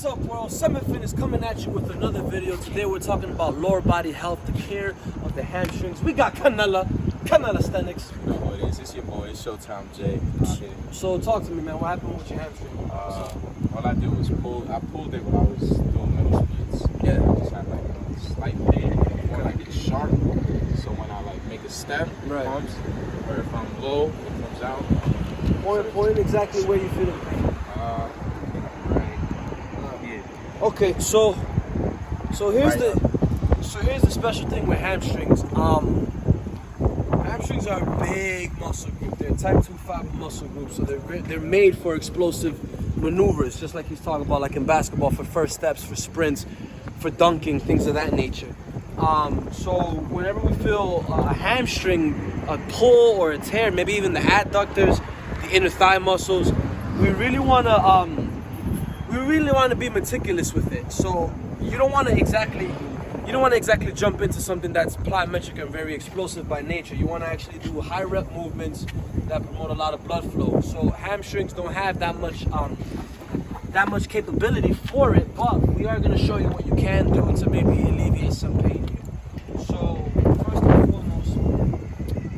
What's up, world? Semet Fitness coming at you with another video. Today we're talking about lower body health, the care of the hamstrings. We got CANELASTHENICS. You know who it is? It's your boy, it's Showtime Jay. So talk to me, man. What happened with your hamstring? All I did was I pulled it when I was doing middle splits. Yeah. I just had like a slight pain. More like it's sharp. So when I like make a step, it Right. comes. Or if I'm low, it comes out. Point exactly where you feel the pain. Right. Yeah. Okay, so here's the special thing with hamstrings. Hamstrings are a big muscle group. They're type 2 fiber muscle group, so they're made for explosive maneuvers, just like he's talking about, like in basketball, for first steps, for sprints, for dunking, things of that nature. So whenever we feel a hamstring, a pull or a tear, maybe even the adductors, the inner thigh muscles, we really want to be meticulous with it. So you don't want to exactly jump into something that's plyometric and very explosive by nature. You want to actually do high rep movements that promote a lot of blood flow. So hamstrings don't have that much capability for it, but we are going to show you what you can do to maybe alleviate some pain here. So first and foremost,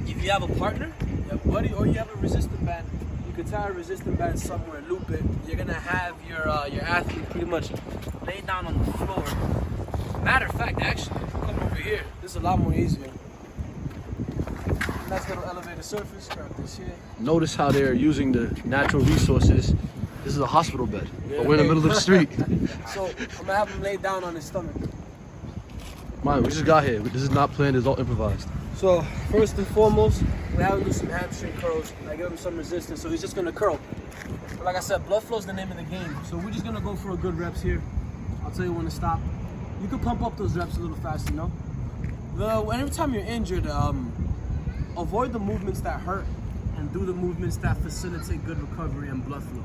if you have a partner, you have a buddy, or you have a resistance band, you can tie a resistance band somewhere, loop it. You're going to have your athlete pretty much lay down on the floor. Matter of fact, actually, come over here. This is a lot more easier. Nice little elevated surface. Grab this here. Notice how they're using the natural resources. This is a hospital bed, but we're in the middle of the street. So I'm gonna have him lay down on his stomach. Mind, we just got here. This is not planned. It's all improvised. So first and foremost, we have him do some hamstring curls. I give him some resistance, so he's just gonna curl. But like I said, blood flow is the name of the game. So we're just gonna go for a good reps here. I'll tell you when to stop. You can pump up those reps a little faster, you know? Every time you're injured, avoid the movements that hurt and do the movements that facilitate good recovery and blood flow.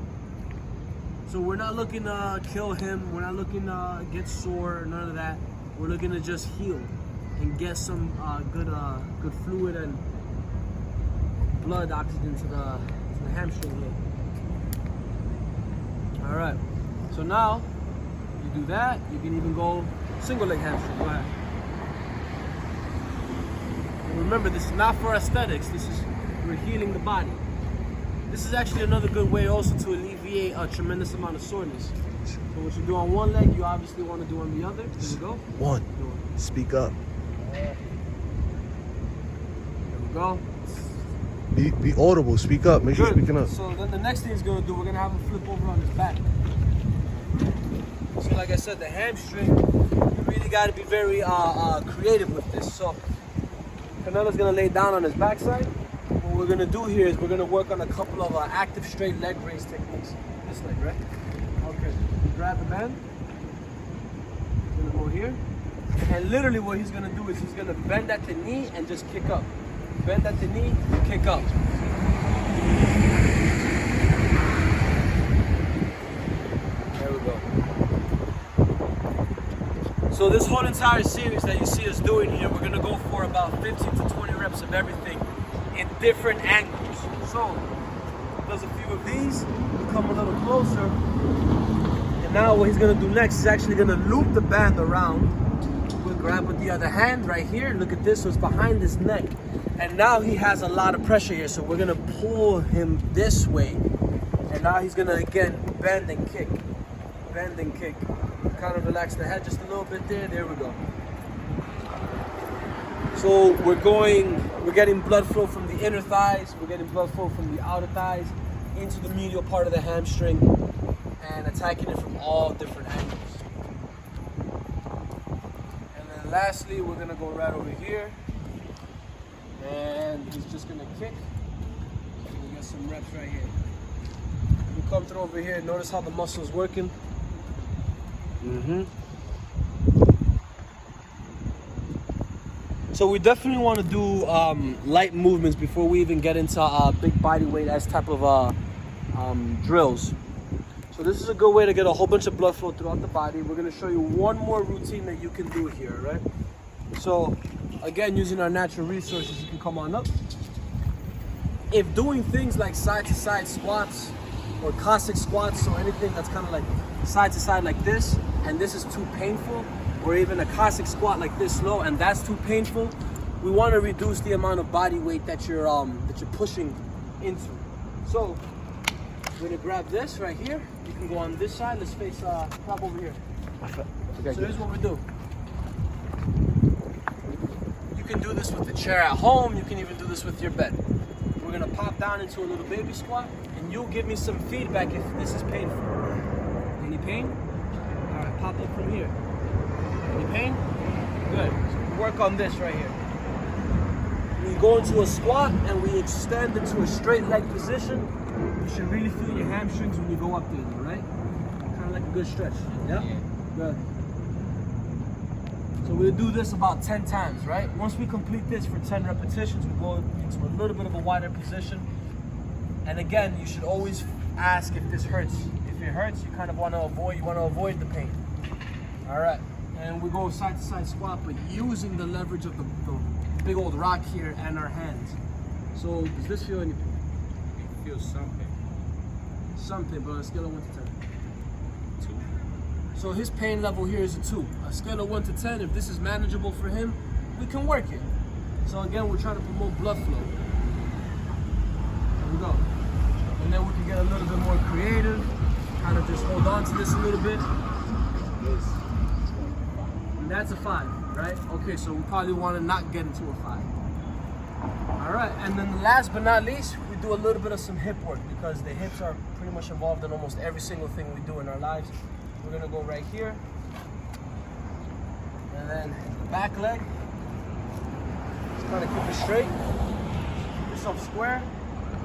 So we're not looking to kill him. We're not looking to get sore, none of that. We're looking to just heal and get some good fluid and blood oxygen to the hamstring here. All right, so now you do that. You can even go single leg hamstring. Go ahead. And remember, this is not for aesthetics. We're healing the body. This is actually another good way also to alleviate a tremendous amount of soreness. So what you do on one leg, you obviously want to do on the other. There you go. One, speak up. There we go. Be audible. Speak up. Make sure you're speaking up. So then the next thing he's gonna do, we're gonna have him flip over on his back. So like I said, the hamstring, you really got to be very creative with this. So Canela's gonna lay down on his backside. What we're gonna do here is we're gonna work on a couple of active straight leg raise techniques. This leg, right? Okay. Grab the band. He's gonna go here, and literally what he's gonna do is he's gonna bend at the knee and just kick up. Bend at the knee, kick up. There we go. So this whole entire series that you see us doing here, we're gonna go for about 15 to 20 reps of everything in different angles. So does a few of these, we come a little closer, and now what he's gonna do next is actually gonna loop the band around. We'll grab with the other hand right here. Look at this, so it's behind his neck. And now he has a lot of pressure here, so we're gonna pull him this way. And now he's gonna again bend and kick. Bend and kick. Kind of relax the head just a little bit there. There we go. So we're getting blood flow from the inner thighs, we're getting blood flow from the outer thighs into the medial part of the hamstring and attacking it from all different angles. And then lastly, we're gonna go right over here. And he's just gonna kick. And we get some reps right here. We come through over here. Notice how the muscle's working. So we definitely want to do light movements before we even get into big body weight as type of drills. So this is a good way to get a whole bunch of blood flow throughout the body. We're going to show you one more routine that you can do here, right? So again, using our natural resources, you can come on up. If doing things like side to side squats or Cossack squats, so anything that's kind of like side to side like this, and this is too painful, or even a Cossack squat like this low, and that's too painful, we want to reduce the amount of body weight that you're pushing into. So we're gonna grab this right here. You can go on this side. Let's face prop over here. So here's what we do. You can do this with the chair at home. You can even do this with your bed. We're gonna pop down into a little baby squat, and you'll give me some feedback if this is painful. Any pain? All right, pop up from here. Any pain? Good. So work on this right here. We go into a squat and we extend into a straight leg position. You should really feel your hamstrings when you go up there, right? Kind of like a good stretch. Yeah? Good. So we'll do this about 10 times, right? Once we complete this for 10 repetitions, we go into a little bit of a wider position. And again, you should always ask if this hurts. If it hurts, you kind of want to avoid the pain. All right. And we go side to side squat, but using the leverage of the big old rock here and our hands. So does this feel any pain? It feels something. Something, but on a scale of 1 to 10. 2. So his pain level here is a 2. A scale of 1 to 10, if this is manageable for him, we can work it. So again, we're trying to promote blood flow. There we go. And then we can get a little bit more creative. Kind of just hold on to this a little bit. And that's a 5, right? Okay, so we probably want to not get into a 5. All right, and then last but not least, we do a little bit of some hip work because the hips are pretty much involved in almost every single thing we do in our lives. We're gonna go right here, and then the back leg. Just kind of keep it straight, keep yourself square,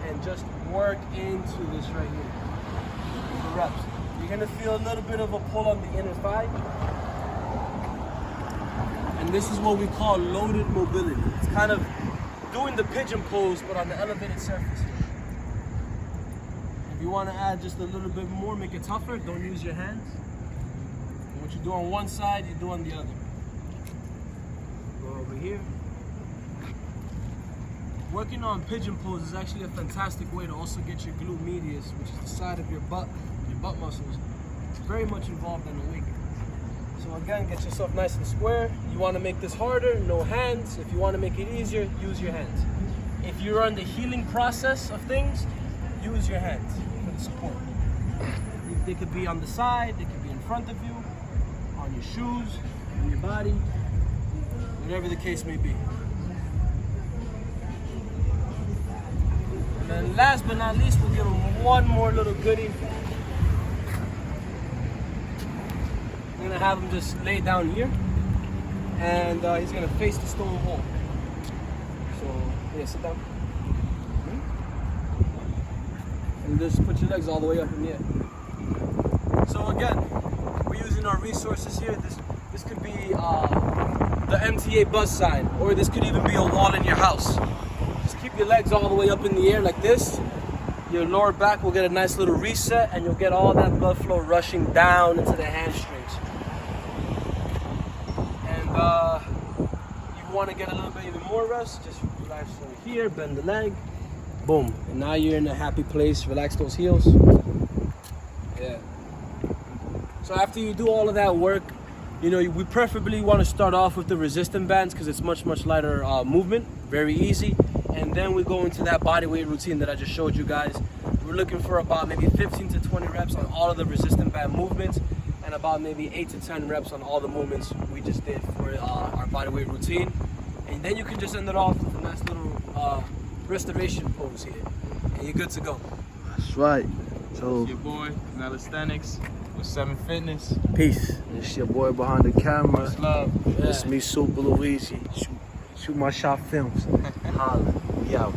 and just work into this right here. The reps. You're gonna feel a little bit of a pull on the inner thigh. And this is what we call loaded mobility. It's kind of doing the pigeon pose, but on the elevated surface. If you want to add just a little bit more, make it tougher, don't use your hands. And what you do on one side, you do on the other. Go over here. Working on pigeon pose is actually a fantastic way to also get your glute medius, which is the side of your butt muscles. It's very much involved in the wake. So again, get yourself nice and square. You want to make this harder, no hands. If you want to make it easier, use your hands. If you're on the healing process of things, use your hands for the support. They could be on the side, they could be in front of you, on your shoes, on your body, whatever the case may be. And then last but not least, we'll give them one more little goodie. I'm gonna have him just lay down here, and he's gonna face the stone wall. So yeah, sit down, and just put your legs all the way up in the air. So again, we're using our resources here. This could be the MTA bus sign, or this could even be a wall in your house. Just keep your legs all the way up in the air like this. Your lower back will get a nice little reset, and you'll get all that blood flow rushing down into the hamstrings. You want to get a little bit even more rest, just relax over here, bend the leg, boom, and now you're in a happy place. Relax those heels. Yeah. So after you do all of that work, you know, we preferably want to start off with the resistance bands because it's much lighter movement, very easy, and then we go into that body weight routine that I just showed you guys. We're looking for about maybe 15 to 20 reps on all of the resistance band movements, and about maybe 8 to 10 reps on all the movements we just did for our bodyweight routine. And then you can just end it off with a nice little restoration pose here, and you're good to go. That's right. So It's your boy, CANELASTHENICS with Semet Fitness. peace. It's your boy behind the camera. Much love. It's me, Super Luigi. Shoot my shot films. Holla. We out.